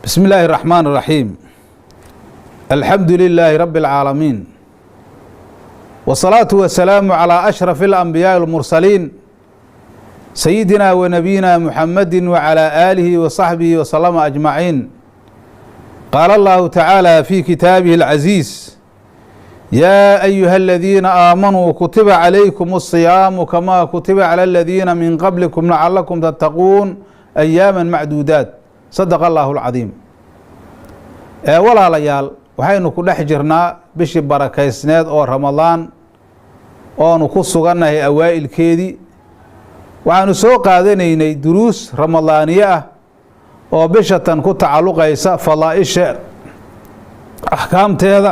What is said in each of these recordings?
بسم الله الرحمن الرحيم. الحمد لله رب العالمين، والصلاة والسلام على أشرف الأنبياء والمرسلين سيدنا ونبينا محمد وعلى آله وصحبه وسلم أجمعين. قال الله تعالى في كتابه العزيز: يا أيها الذين آمنوا كتب عليكم الصيام كما كتب على الذين من قبلكم لعلكم تتقون أياما معدودات. صدق الله العظيم. walaalayaal waxaynu ku dhex jirnaa bishii barakaysneed oo Ramadaan oonu ku sugannahay awaa'ilkeedii. waxaanu soo qaadanaynay duruus ramadaaniye ah oo bishatan ku tacalluqaysa fadaa'isha ahkaamteeda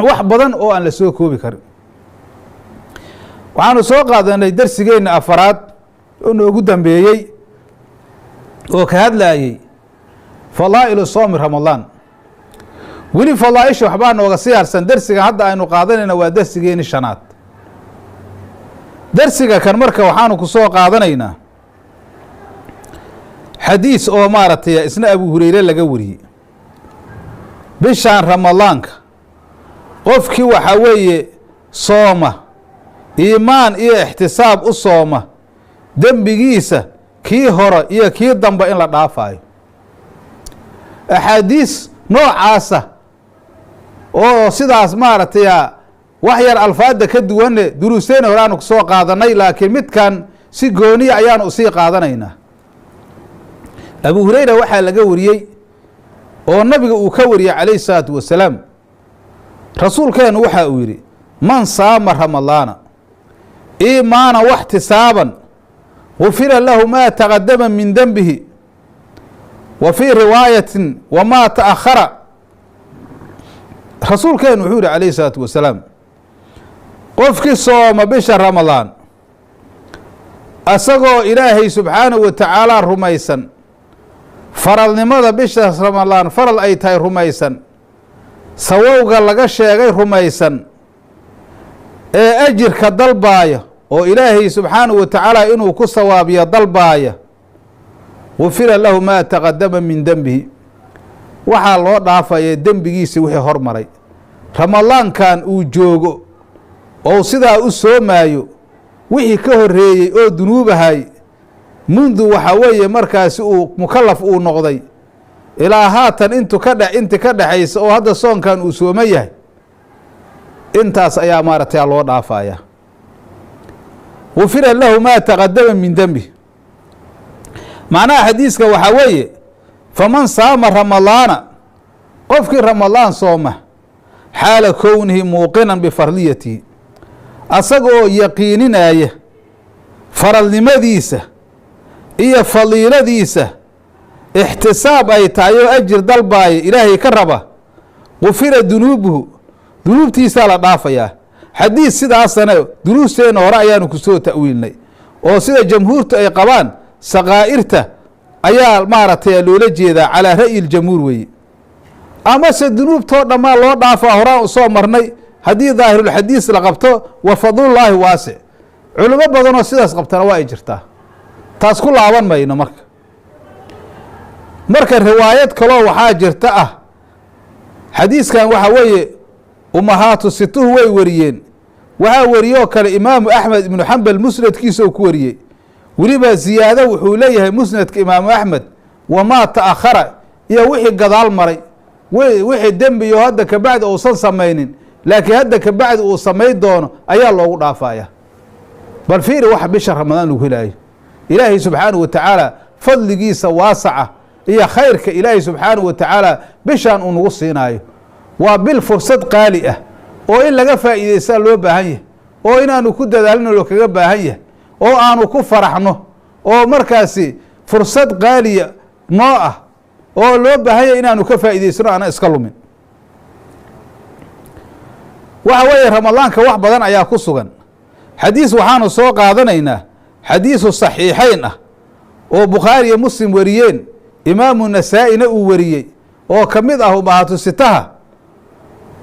wax badan oo aan la soo koobi karin. waxaanu soo qaadanay darsigeena afaraad oo noogu dambeeyay oo ka hadlayay fadaa'ilu soomi Ramadaan. weli fadaaisha waxbaa nooga sii harsan. darsiga hadda aynu qaadanayna waa darsigeeni shanaad. darsiga kan marka waxaanu ku soo qaadanaynaa xadiis oo maaragtay isna Abu Hurayre laga wariyey. bishaan ramadaanka qofkii waxa weeye sooma iimaan iyo ixtisaab u sooma dembigiisa kii hore iyo kii dambe in la dhaafayo. axaadiis noocaasa oo sidaas maaragtay wax yar alfaada ka duwanne duruusteena hore aanu ku soo qaadanay, laakiin midkan si gooniya ayaanu usii qaadanaynaa. Abu Hurayra waxaa laga wariyey oo nabiga uu ka wariyey calayhi salaatu wasalaam. rasuulkeenu waxa uu yidhi: man saama ramadaana iimaana waxtisaaban gufira lahu maa taqadama min denbihi wa fii riwaayatin wamaa ta'akhara. rasuulkeenu wuxuu yihi calayhi salaatu wasalaam, qofkii sooma bisha ramadaan asagoo ilaahay subxaanahu wa tacaala rumaysan, faralnimada bisha ramadaan faral ay tahay rumaysan, sawowga laga sheegay rumaysan, ee ajirka dalbaaya oo ilaahay subxaanahu wa tacaala inuu ku sawaabiyo dalbaaya, gufira lahu maa taqadama min denbihi, waxaa loo dhaafaya dembigiisa wixii hormaray. ramadaankan uu joogo oo sidaa u soomaayo wixii ka horeeyey oo dunuubahay mundu waxa weeye markaasi uu mukallaf uu noqday ilaa haatan inti ka dhexaysa oo hadda soonkan uu sooma yahay, intaas ayaa maaragtay loo dhaafaya. gufira lahu maa taqadama min denbihi. macnaha xadiiska waxaa weeye faman saama ramadaana, qofkii ramadaan sooma xaala kownihi muuqinan bifarliyatihi, asagoo yaqiininaya faralnimadiisa iyo fadiiladiisa, ixtisaab ay tahay oo ajir dalbaaya ilaahay ka raba, gufira dunuubuhu, dunuubtiisaa la dhaafayaa. xadiis sidaasana duruusteena hore ayaanu ku soo ta'wiilnay oo sida jamhuurtu ay qabaan saqaa'irta ayaa maaragtay loola jeedaa calaa ra'yi ljamhuur weeye, amase dunuubtoo dhammaa loo dhaafaa horaan u soo marnay haddii daahirulxadiis la qabto wa fadlullaahi waasic. culimo badanoo sidaas qabtana waa ay jirtaa, taas ku laaban mayno. marka riwaayad kaloo waxaa jirta ah xadiiskan waxaa weeye umahaatu situhu way wariyeen. waxaa wariyoo kale imaamu axmed ibnu xambal musnadkiisa uu ku wariyey. weliba ziyaado wuxuu leeyahay musnadka imaamu axmed wamaa ta'akhara, iyo wixii gadaal maray, wixii dembi iyo hadda kabacdi uusan samaynin laakiin hadda kabacdi uu samayn doono ayaa loogu dhaafaya. bal fiiri waxa bisha ramadaan lagu helaayo. ilaahay subxaanahu wa tacaala fadligiisa waasaca iyo khayrka ilaahay subxaanahu wa tacaala bishaan uu nagu siinaayo. waa bil fursad qaali ah oo in laga faa'iidaysaa loo baahan yahay, oo inaanu ku dadaalino loo kaga baahan yahay, oo aanu ku faraxno, oo markaasi fursad qaaliya noo ah oo loo baahan yahay inaanu ka faa'iidaysano aana iska lumin. waxa weeye ramadaanka wax badan ayaa ku sugan. xadiis waxaanu soo qaadanaynaa xadiisu saxiixayn ah oo bukhaari iyo muslim wariyeen, imaamu nasaa-ina uu wariyey oo ka mid ah umahaatu sitaha.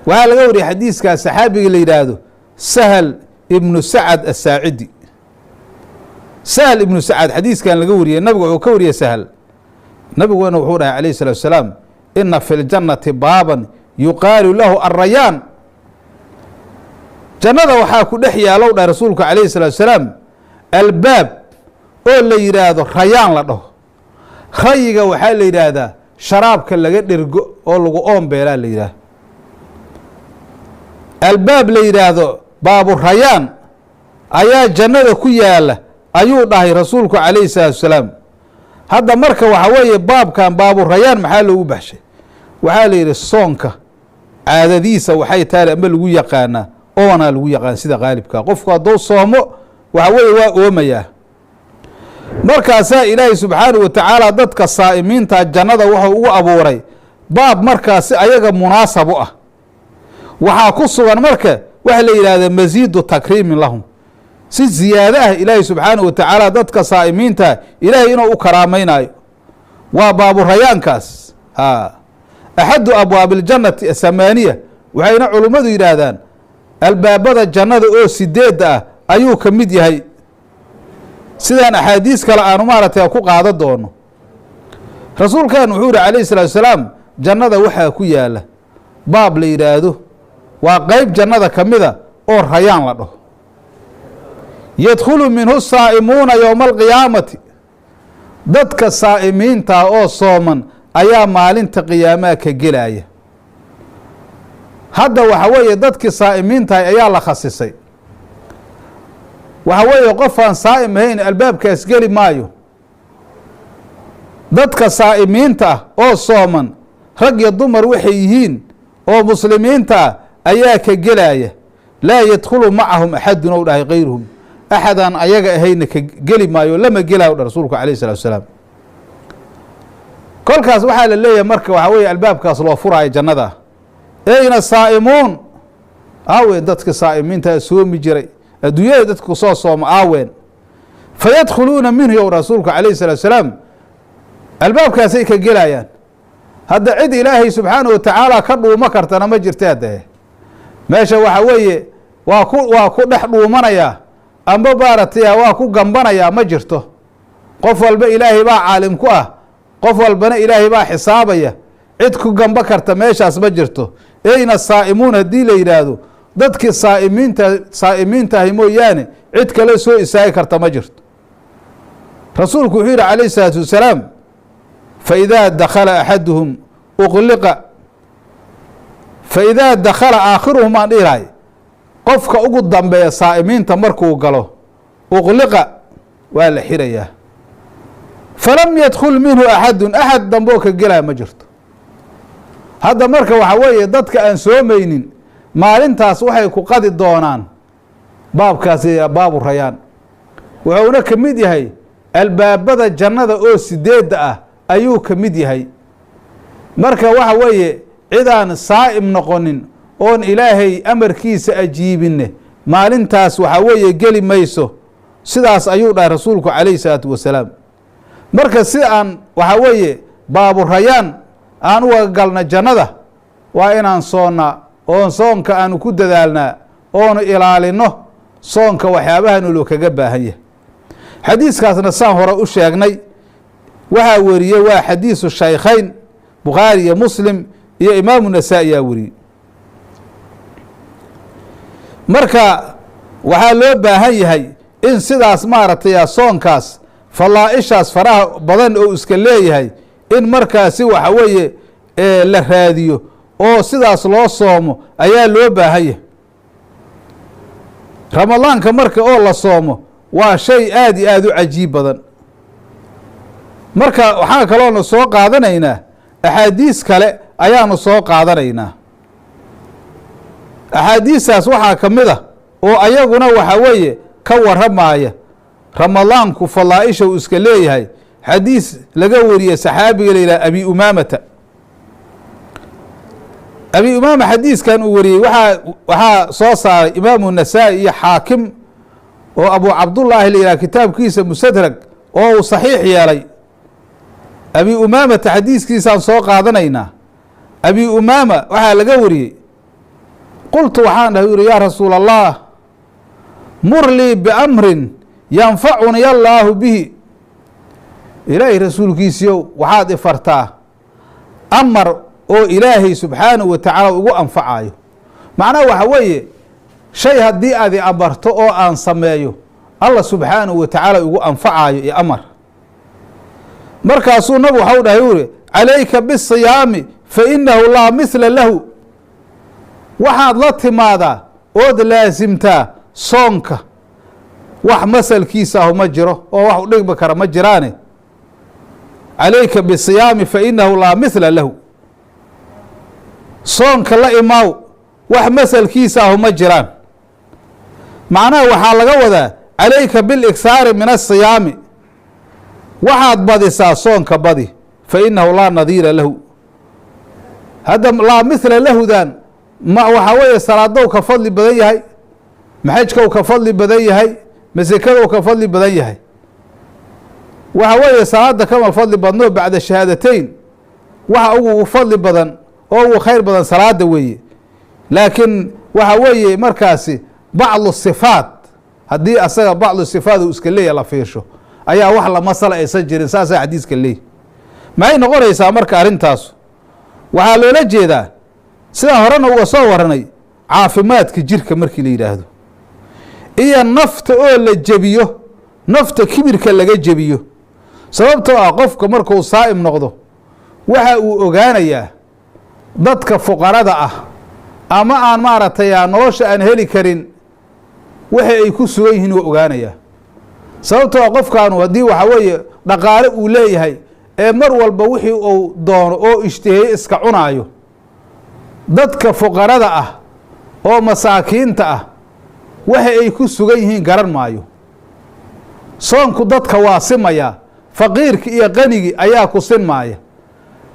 waxaa laga wariyey xadiiskaas saxaabiga la yidhaahdo sahal ibnu sacad asaacidi. sahal ibnu sacad xadiiskan laga wariyey, nabigu wuxuu ka wariyey sahal nabiguna wuxuu dhahay calayhi salaatu wasalaam ina fi ljannati baaban yuqaalu lahu alrayaan, jannada waxaa ku dhex yaalow dhahay rasuulku calayhi salaatu wasalaam albaab oo la yidhaahdo rayaan la dhaho. rayiga waxaa la yidhaahdaa sharaabka laga dhergo oo lagu oombeelaa la yidhaahdo. albaab la yidhaahdo baabu rayaan ayaa jannada ku yaala ayuu dhahay rasuulku calayhi salaatu wasalaam. hadda marka waxa weeye baabkan baabu rayaan maxaa loogu baxshay? waxaa la yidhi soonka caadadiisa waxay tahay ama lagu yaqaanaa oonaa lagu yaqaan sida qaalibka. qofku hadduu soomo waxa weeye waa oomayaa. markaasaa ilaahay subxaanahu wa tacaala dadka saa'imiinta jannada wuxuu ugu abuuray baab markaasi ayaga munaasab u ah. waxaa ku sugan marka waxa la yidhahda masiidu takriimin lahum, si ziyaado ah ilaahay subxaanahu wa tacaala dadka saa'imiinta ilaahay inuu u karaamaynayo. waa baabu rayaankaas axadu abwaabi اljannati athamaaniya, waxayna culummadu yidhaahdaan albaabada jannada oo sideedda ah ayuu ka mid yahay, sidaan axaadiis kale aanu maaragtay ku qaada doono. rasuulkan wuxuu yihi calayhi salaatu wasalaam jannada waxaa ku yaala baab la yidhaahdo, waa qeyb jannada ka mida oo rayaan la dhaho. yadkhulu minhu saa'imuuna yowma alqiyaamati, dadka saa'imiinta oo sooman ayaa maalinta qiyaamaha ka gelaya. hadda waxa weeye dadkii saa'imiintahay ayaa la khasisay. waxa weeye qof aan saa'im ahayn albaabkaas geli maayo. dadka saa'imiinta ah oo sooman rag iyo dumar waxay yihiin oo muslimiinta ah ayaa ka gelaya. laa yadkhulu macahum axadun ou dhahay kayruhum, axadaan ayaga ahayna ka geli maayo, lama gelaayo dha rasuulku calayhi salatu wasalaam. kolkaas waxaa la leeyahay marka waxaa weeye albaabkaas loo furaayo jannada. eyna saa'imuun, aaween dadka saa'imiinta soomi jiray adduunyada dadka kusoo sooma aaween. fayadkhuluuna minhu yow rasuulku calayhi salatu wasalaam, albaabkaasay ka gelayaan. hadda cid ilaahay subxaanahu wa tacaala ka dhuumo kartana ma jirta. haddae meesha waxa weeye waa ku dhex dhuumanayaa amba maaragtay waa ku gambanayaa ma jirto. qof walba ilaahay baa caalim ku ah, qof walbana ilaahay baa xisaabaya. cid ku gamba karta meeshaas ma jirto. eyna saa'imuun haddii la yidhaahdo dadkii saa'imiintahay mooyaane cid kale soo istaagi karta ma jirto. rasuulku wuxuu yihi calayhi salaatu wasalaam faidaa dakhala axaduhum uqliqa, faidaa dakhala aakhiruhum aan dhihilahay qofka ugu dambeeya saa'imiinta markuu galo uqliqa waa la xirayaa. falam yadkhul minhu axadun, axad damboo ka gelaya ma jirto. hadda marka waxa weeye dadka aan soomaynin maalintaas waxay ku qadi doonaan baabkaasi baabu rayaan. wuxuuna ka mid yahay albaabada jannada oo sideedda ah ayuu ka mid yahay. marka waxa weeye cidaan saa'im noqonin oon ilaahay amarkiisa ajiibinne maalintaas waxa weeye geli mayso. sidaas ayuu dhahay rasuulku calayhi salaatu wasalaam. marka si aan waxa weeye baabu rayaan aan uga galna jannada waa inaan soonnaa oon soonka aanu ku dadaalnaa oonu ilaalino soonka waxyaabahan loo kaga baahan yahay. xadiiskaasna saan hore u sheegnay waxaa weriyey waa xadiisu shaykhayn bukhaari iyo muslim iyo imaamu nasaa'i yaa weriyey. marka waxaa loo baahan yahay in sidaas maaragtay soonkaas falaa'ishaas faraha badan oo iska leeyahay in markaasi waxa weeye la raadiyo oo sidaas loo soomo ayaa loo baahan yahay. ramadaanka marka oo la soomo waa shay aad iyo aada u cajiib badan. marka waxaa kaloona soo qaadanaynaa axaadiis kale ayaanu soo qaadanaynaa. axaadiistaas waxaa ka mid ah oo ayaguna waxa weeye ka waramaaya ramadaanku falaa'isha uu iska leeyahay. xadiis laga wariyey saxaabiga la yidhaha abi umaamata. abi umaama xadiiskan uu wariyey waxaa soo saaray imaamu nasaa'i iyo xaakim oo abu cabdullaahi la yidhaha kitaabkiisa musadrag oo uu saxiix yeelay. abi umaamata xadiiskiisaan soo qaadanaynaa. abi umaama waxaa laga wariyey qultu waxaan dhahay u yihi yaa rasuula allah mur lii biamrin yanfacuni allaahu bihi, ilaahay rasuulkiisiyo waxaad ifartaa amar oo ilaahay subxaanahu wa tacaala ugu anfacayo. macnaha waxa weeye shay haddii aad i amarto oo aan sameeyo allah subxaanahu wa tacaala ugu anfacayo iyo amar. markaasuu nabigu waxau dhahay uri calayka bisiyaami fa inahu laa mithla lahu, waxaad la timaadaa ood laasimtaa soonka, wax masalkiisa ahu ma jiro oo wax u dhigmi kara ma jiraane. calayka bisiyaami fa inahu laa mithla lahu, soonka la imaaw, wax masalkiisa ahu ma jiraan. macnaha waxaa laga wadaa calayka biliksaari min asiyaami, waxaad badisaa soonka badi, fa inahu laa nadiira lahu. hadda laa mithla lahudan waxaa weeye salaadow ka fadli badan yahay, maxajkow ka fadli badan yahay, masekadow ka fadli badan yahay. waxa weeye salaada kama fadli badno bacda shahaadateyn, waxa ugu fadli badan oo ugu khayr badan salaada weeye. laakiin waxa weeye markaasi bacdu sifaat, haddii asaga bacdu sifaat uu iska leeyahy la fiirsho ayaa wax la masala aysan jirin, saasaa xadiiska leeyahy. maxay noqonaysaa marka arrintaasu? waxaa loola jeedaa sidaan horena uga soo waranay caafimaadka jirka markii la yidhaahdo, iyo nafta oo la jebiyo, nafta kibirka laga jebiyo. sababtoo ah qofka markuu saa'im noqdo waxa uu ogaanayaa dadka fuqarada ah ama aan maaragtay nolosha aan heli karin waxa ay ku sugan yihiin waa ogaanayaa. sababtoo ah qofkaanu haddii waxa weeye dhaqaale uu leeyahay ee mar walba wixii uu doono oo ishtiheeye iska cunaayo, dadka fuqarada ah oo masaakiinta ah waxa ay ku sugan yihiin garan maayo. soonku dadka waa simayaa, faqiirki iyo qanigi ayaa ku sinmaaya.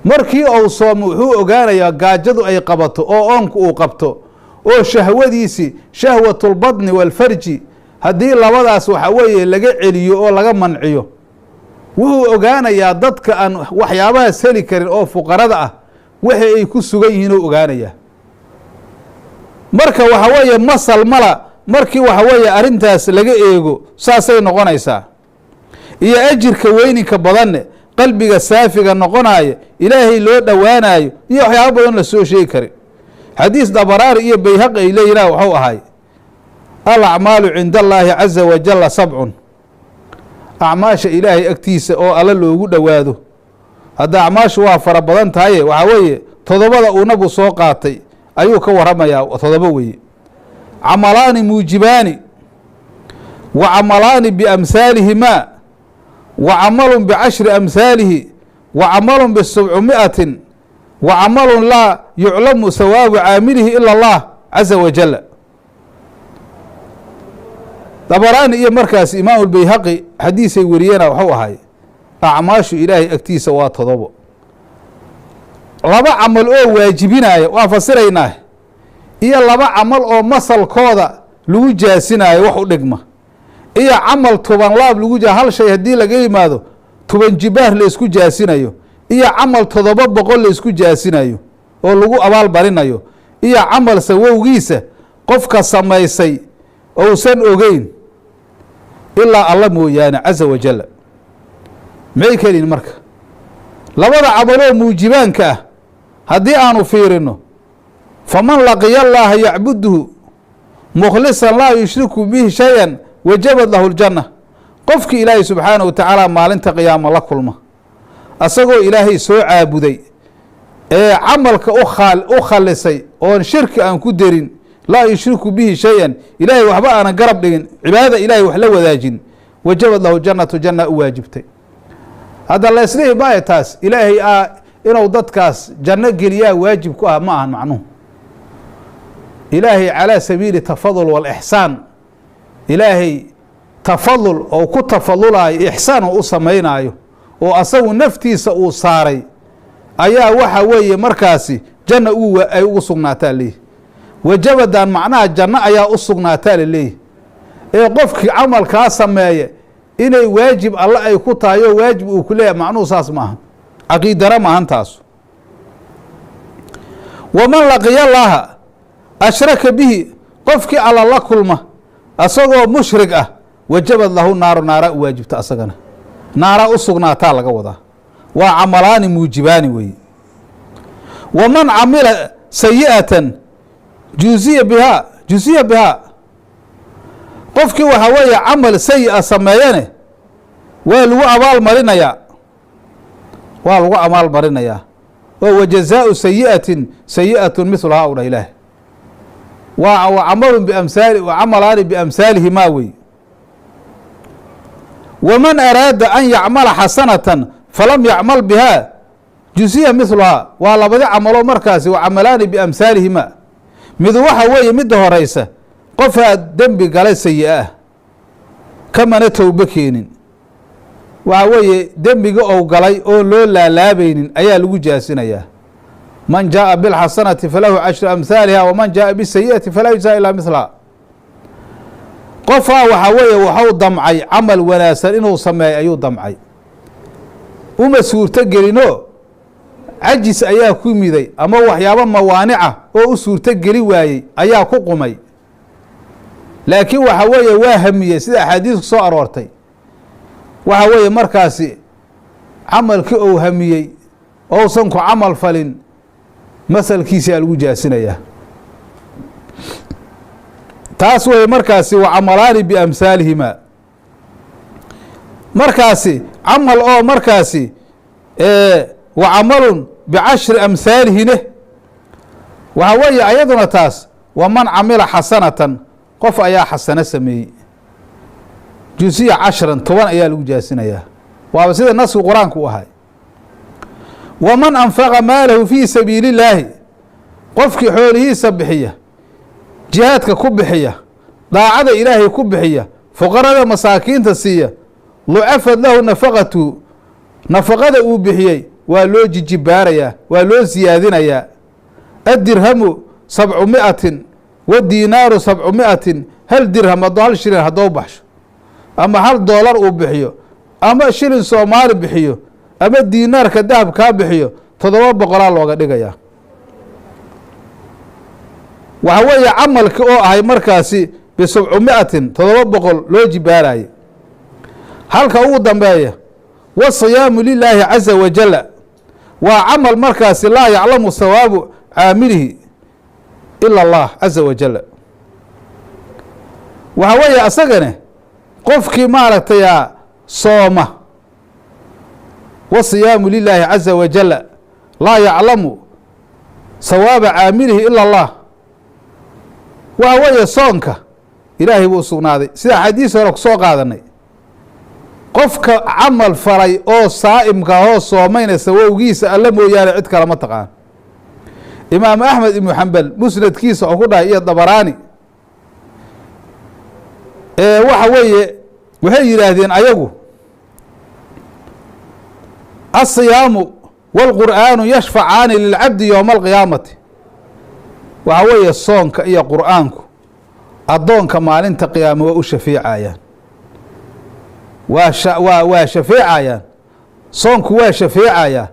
markii uu soomo wuxuu ogaanayaa gaajadu ay qabato oo oonku uu qabto oo shahwadiisi shahwatulbadni walfarji haddii labadaas waxa weeye laga celiyo oo laga manciyo, wuxuu ogaanayaa dadka aan waxyaabahaas heli karin oo fuqarada ah waxa ay ku sugan yihiin oo ogaanayaa. marka waxa weeye masal mala markii waxa weeye arrintaas laga eego saasay noqonaysaa. iyo ajirka weyninka badanne qalbiga saafiga noqonaayo, ilaahay loo dhowaanayo iyo waxyaaba badan la soo sheegi karin. xadiis dabaraari iyo bayhaqi ay leeyihin waxuu ahay alacmaalu cinda allaahi caza wajalla sabcun, acmaasha ilaahay agtiisa oo alla loogu dhowaado. hadda acmaashu waa fara badan tahaye waxaa weeye todobada uu nabigu soo qaatay ayuu ka waramayaa, todoba weeye. camalaani muujibaani wa camalaani biamhaalihimaa wa camalun bicashri amhaalihi wa camalun bisabcumi'atin wa camalun laa yuclamu sawaabu caamilihi ila allah caza wajalla. dabaraani iyo markaas imaamu lbayhaqi xadiisay wariyeena waxuu ahay acmaashu ilaahay agtiisa waa todobo. laba camal oo waajibinaayo waa fasiraynaa, iyo laba camal oo masalkooda lagu jaasinaayo wax u dhigma, iyo camal toban laab lagu hal shay haddii laga yimaado toban jibaar la isku jaasinayo, iyo camal 700 la isku jaasinayo oo lagu abaal barinayo, iyo camal sawowgiisa qofka samaysay ousan ogeyn ilaa alla mooyaane caza wajalla. maxay kelin marka labada camaloo muujibaanka ah haddii aanu fiirino, faman laqiya allaaha yacbuduhu mukhlisan laa yushriku bihi shay-an wajabad lahu ljanna. qofkii ilaahay subxaanahu wa tacaala maalinta qiyaama la kulma asagoo ilaahay soo caabuday ee camalka u khalisay oon shirki aan ku derin, laa yushriku bihi shay-an, ilaahay waxba aanan garab dhigin, cibaadada ilaahay wax la wadaajin, wajabad lahu jannatu, janna u waajibtay. hadda la islihi maayo taas ilaahay inuu dadkaas janno geliyaa waajib ku ah ma ahan macnuhu. ilaahay calaa sabiili tafadul walixsaan, ilaahay tafadul oo ku tafadulaayo, ixsaan oo u samaynaayo oo asagu naftiisa uu saaray ayaa waxa weeye markaasi janna ay ugu sugnaataa leeyihi. wajabadan macnaha janno ayaa u sugnaataa laleeyihi. ee qofkii camalkaa sameeya inay waajib alle ay ku tahay oo waajib uu ku leeyahay macnuhu saas maahan, caqiidana maahan taasu. waman laqiya allaaha ashraka bihi, qofkii alla la kulma asagoo mushrig ah, wajabad lahu naaru, naara u waajibta asagana. naara u sugnaataa laga wadaa waa camalaani muujibaani weeye waman camila sayi'atan juziya bihaa qofkii waxaa weeye camal sayi-a sameeyane waa lagu abaal marinayaa oo wajazaau sayi'atin sayi'atun mithluhaa u dhah ilaah waa camalaani biamhaalihimaa wey waman araada an yacmala xasanatan falam yacmal bihaa juziya mithluhaa waa labadi camalo markaasi waa camalaani biamhaalihimaa midu waxa weeye midda horeysa qofaa dembi galay sayi-a ah kamana towbo keenin waxa weeye dembiga ou galay oon loo laalaabaynin ayaa lagu jaasinayaa man jaaءa biاlxasanati falahu cashru amhaaliha waman jaaءa bisayi'ati falaa yujzaa ilaa mihlaha qofaa waxaa weeye waxau damcay camal wanaagsan inuu sameeyo ayuu damcay uma suurto gelino cajis ayaa ku miday ama waxyaabo mawaanica oo u suurto geli waayey ayaa ku qumay laakiin waxa weeye waa hamiyey sida axaadiisku soo aroortay waxa weeye markaasi camalkii ou hamiyey ousan ku camal falin masalkiisa lagu jaasinayaa taas weye markaasi waa camalaani biamhaalihimaa markaasi camal oo markaasi wa camalun bicashri amhaalihine waxa weeye ayaduna taas waman camila xasanatan qof ayaa xasano sameeyey jusiya 10 ayaa lagu jaasinayaa waaba sida nasku qur-aanku u ahay waman anfaqa maalahu fii sabiili illaahi qofkii xoolihiisa bixiya jihaadka ku bixiya daacada ilaahay ku bixiya fuqarada masaakiinta siiya lucafad lahu nafaqatu nafaqada uu bixiyey waa loo jijibaarayaa waa loo siyaadinayaa addirhamu 700 wadiinaaru 700 hal dirham haddoo hal shilin haddou baxsho ama $1 uu bixiyo ama shilin soomaali bixiyo ama diinaarka dahab kaa bixiyo 700 looga dhigayaa waxa weeye camalki oo ahay markaasi b700 700 loo jibaaraye halka ugu dambeeya wasiyaamu lilaahi caza wajala waa camal markaasi laa yaclamu sawaabu caamilihi ila allah caza wajala waxa weeye asagane qofkii maaragtay sooma wasiyaamu lilaahi caza wajala laa yaclamu sawaaba caamilihi ila allah waxa weeye soonka ilaahay buu usugnaaday sida xadiis hore kusoo qaadanay qofka camal falay oo saa'imka oo soomayna sawowgiisa alla mooyaane cid kale ma taqaan imaam axmed ibnu xambal musnadkiisa oo ku dhahay iyo dabaraani waxa weeye waxay yidhaahdeen ayagu asiyaamu wاlqur'aanu yashfacaani lilcabdi yowma alqiyaamati waxa weeye soonka iyo qur'aanku addoonka maalinta qiyaama waa u shafeecayaan waa shafeecayaan soonku waa shafeecayaan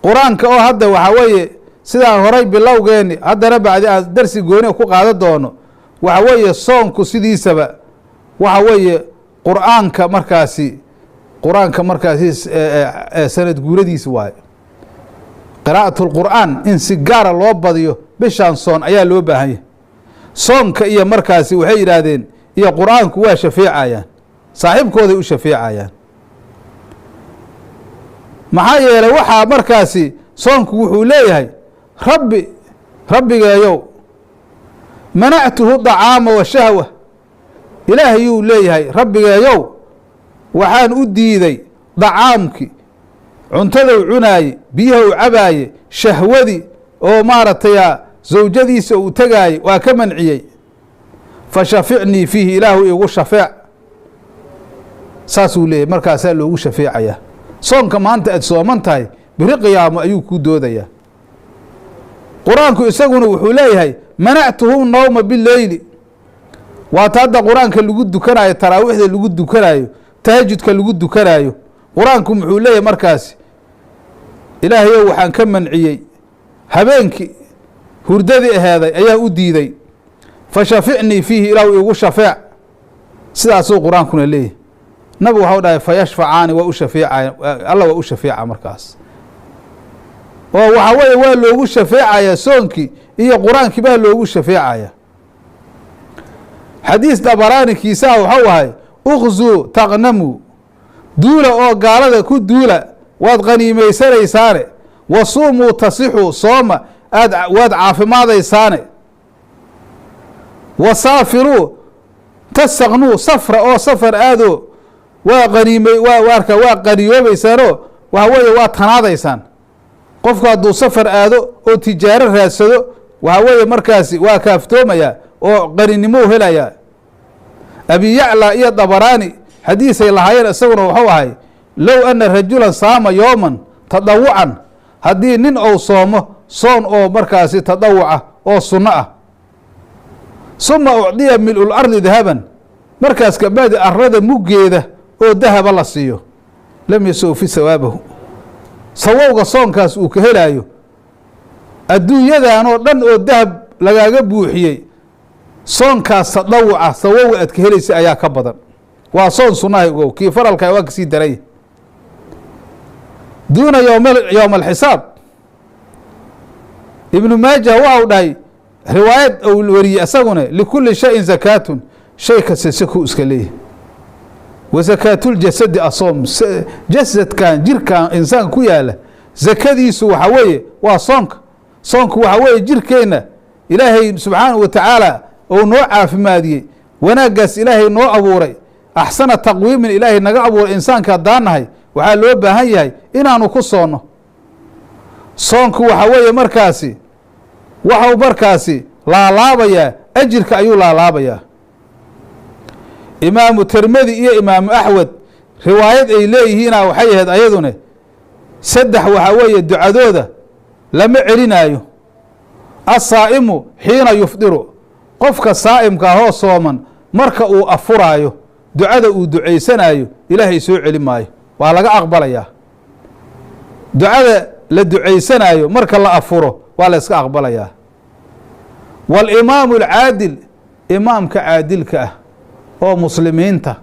qur-aanka oo hadda waxaa weeye sidaan horay bilowgeeni haddana bacdi aan darsi gooni ku qaadan doono waxa weeye soonku sidiisaba waxa weeye qur-aanka markaasi sanad guuradiisa waayo qiraa'atu lqur'aan in si gaara loo badiyo bishaan soon ayaa loo baahan yahay soonka iyo markaasi waxay yidhaahdeen iyo qur-aanku waa shafeecayaan saaxiibkooday u shafeecayaan maxaa yeelay waxaa markaasi soonku wuxuu leeyahay rabbigeeyow manactuhu dacaama wa shahwa ilaahayuu leeyahay rabbigeeyow waxaan u diiday dacaamki cuntadou cunaaye biyaha u cabaaye shahwadii oo maaragtay zawjadiisa uu tegaaye waa ka manciyey fa shaficnii fiihi ilaahu igu shafeec saasuu leeyahy markaasaa loogu shafeecayaa soonka maanta aad sooman tahay beri qiyaamo ayuu kuu doodayaa qur-aanku isaguna wuxuu leeyahay manactuhu nawma bileyli waata hadda qur-aanka lagu dukanaayo taraawiixda lagu dukanaayo tahajudka lagu dukanaayo qur-aanku muxuu leeyahay markaasi ilaahayow waxaan ka manciyey habeenkii hurdadii aheeday ayaa u diiday fa shaficnii fiihi ilaahu igu shafeec sidaasuu qur-aankuna leeyahay nabigu waxau dhahay fayashfacaani waa u shafeecaya alla waa u shafeeca markaas oo waxaa weeye waa loogu shafeecaya soonkii iyo qur-aankii baa loogu shafeecaya xadiis dabaraani kiisaha waxau ahay ukhzuu taqnamu duula oo gaalada ku duula waad qaniimaysanaysaane wasuumuu tasixuu sooma waad caafimaadaysaane wasaafiruu tasaqnuu safra oo safar aado waa qaniyoobaysaanoo waxa weeye waa tanaadaysaan qofku hadduu safar aado oo tijaaro raadsado waxa weeye markaasi waa kaaftoomayaa oo qaninimo helayaa abi yacla iyo dabaraani xadiisay lahaayeen isaguna waxuu ahay low ana rajulan saama yooman tadawucan haddii nin ou soomo soon oo markaasi tadawuca oo sunno ah suma ucdiya mil-ul ardi dahaban markaas kabacdi arada muggeeda oo dahaba la siiyo lam yasawfi sawaabahu sawowga soonkaas uu ka helaayo adduunyadan oo dhan oo dahab lagaaga buuxiyey soonkaas tadawuca sawowga aad ka helaysa ayaa ka badan waa soon sunnahay ogow kii faralka waa kasii daranya duuna yowma alxisaab ibnu maaja waxau dhahay riwaayad ou wariyey isaguna likulli shayin zakaatun shay kasta sakuu iska leeyahay wa sakaatuljasadi asoom jasadkan jirkan insaanka ku yaala zakadiisu waxa weeye waa soonka soonku waxa weeye jirkeenna ilaahay subxaanahu wa tacaala ou noo caafimaadiyey wanaaggaas ilaahay noo abuuray axsana taqwiimin ilaahay naga abuuray insaanka haddaan nahay waxaa loo baahan yahay inaanu ku soonno soonku waxa weeye markaasi waxau markaasi laalaabayaa ajirka ayuu laalaabayaa imaamu tirmidi iyo imaamu axmed riwaayad ay leeyihiina waxay ahayd ayadune saddex waxaa weeye ducadooda lama celinaayo asaa'imu xiina yufdiru qofka saa'imka ahoo sooman marka uu afuraayo ducada uu ducaysanaayo ilaahay soo celi maayo waa laga aqbalayaa ducada la ducaysanaayo marka la afuro waa la iska aqbalayaa walimaamu alcaadil imaamka caadilka ah oo muslimiinta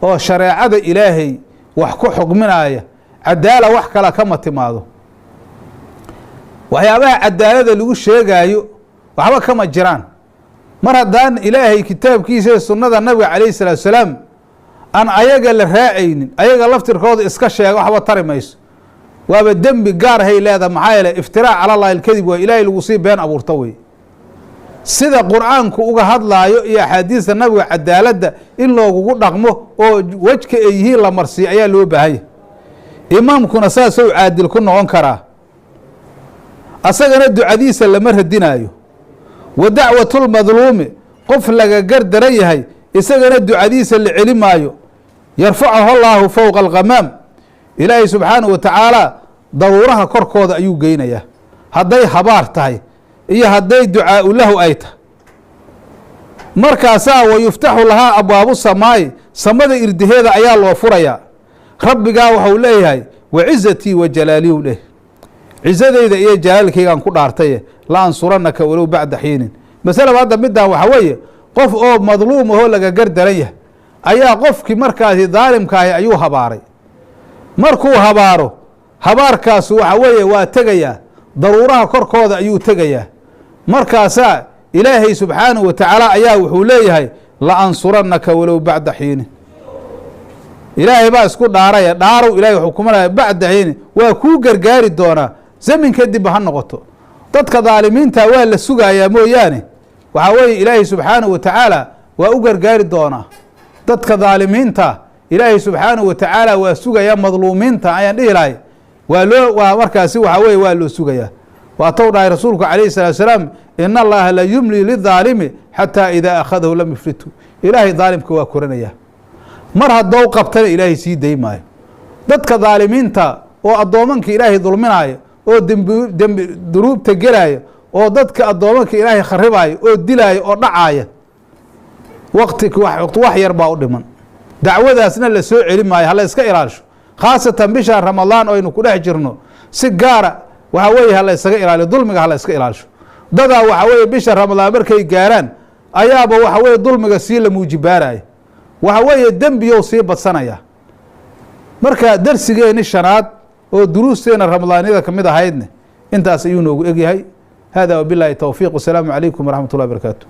oo shareecada ilaahay wax ku xugminaya cadaala wax kale kama timaado waxyaabaha cadaalada lagu sheegaayo waxba kama jiraan mar haddaan ilaahay kitaabkiisa iyo sunnada nabiga calayhi salaatu salaam aan ayaga la raacaynin ayaga laftirkooda iska sheega waxba tari mayso waaba dembi gaarhay leedaha maxaa yeele iftiraac cala allahi alkadib waa ilaahay lagu sii been abuurta wey sida qur-aanku uga hadlaayo iyo axaadiista nabiga cadaaladda in loogugu dhaqmo oo wejka ay yihiin la marsiiyo ayaa loo baahanya imaamkuna saasou caadil ku noqon karaa asagana ducadiisa lama radinaayo wa dacwatulmadluumi qof laga gardaran yahay isagana ducadiisa la celi maayo yarfacahu allaahu fowqa alghamaam ilaahay subxaanahu wa tacaala daruuraha korkooda ayuu geynayaa hadday habaar tahay iyo hadday ducaau lahu ay tahay markaasaa wa yuftaxu lahaa abwaabu samaa'i samada irdaheeda ayaa loo furayaa rabbigaa waxau leeyahay wa cizatii wa jalaaliyu leh cisadayda iyo jalaalkaygaan ku dhaartaye la ansuranaka walow bacda xiinin masalaba hadda middan waxaa weeye qof oo madluum ahoo laga gardaran yahay ayaa qofkii markaasi daalimkaahi ayuu habaaray markuu habaaro habaarkaasu waxa weeye waa tegayaa daruuraha korkooda ayuu tegayaa markaasaa ilaahay subxaanahu wa tacaala ayaa wuxuu leeyahay la ansuranaka walow bacda xiinin ilaahay baa isku dhaaraya dhaarow ilahay wuxuu kumanaya bacda xiinin waa kuu gargaari doonaa zamin kadib ha noqoto dadka daalimiinta waa la sugayaa mooyaane waxaa weeye ilaahay subxaanahu wa tacaala waa u gargaari doonaa dadka daalimiinta ilaahay subxaanahu wa tacaala waa sugayaa madluumiinta ayaan dhihi lahay waa markaasi waxaa weye waa loo sugayaa waatou dhahay rasuulku calayhi salaatu salaam ina allaha la yumli lidaalimi xataa idaa akhadahu lam yuflithu ilaahay daalimka waa koranayaa mar haddou qabtana ilaahay sii day maayo dadka daalimiinta oo addoomanka ilaahay dulminaayo oo dembi dunuubta gelaayo oo dadka addoomanka ilaahay kharibaayo oo dilaayo oo dhacaaya waqti wax yar baa u dhiman dacwadaasna la soo celi maayo hala iska ilaalisho khaasatan bisha ramadaan oo aynu ku dhex jirno si gaara waxaa weeye hala isaga ilaaliyo dulmiga hala iska ilaalisho dadaa waxaa weeye bisha ramadaan markay gaaraan ayaaba waxa weeye dulmiga sii la muujibaaraya waxa weeye dembiyow sii badsanaya marka darsigeeni shanaad oo duruusteena ramadaaniyada kamid ahaydna intaas ayuu noogu egyahay hada wabillahi tawfiiq wasalaamu calaykum waraxmat ullahi wabarakaatu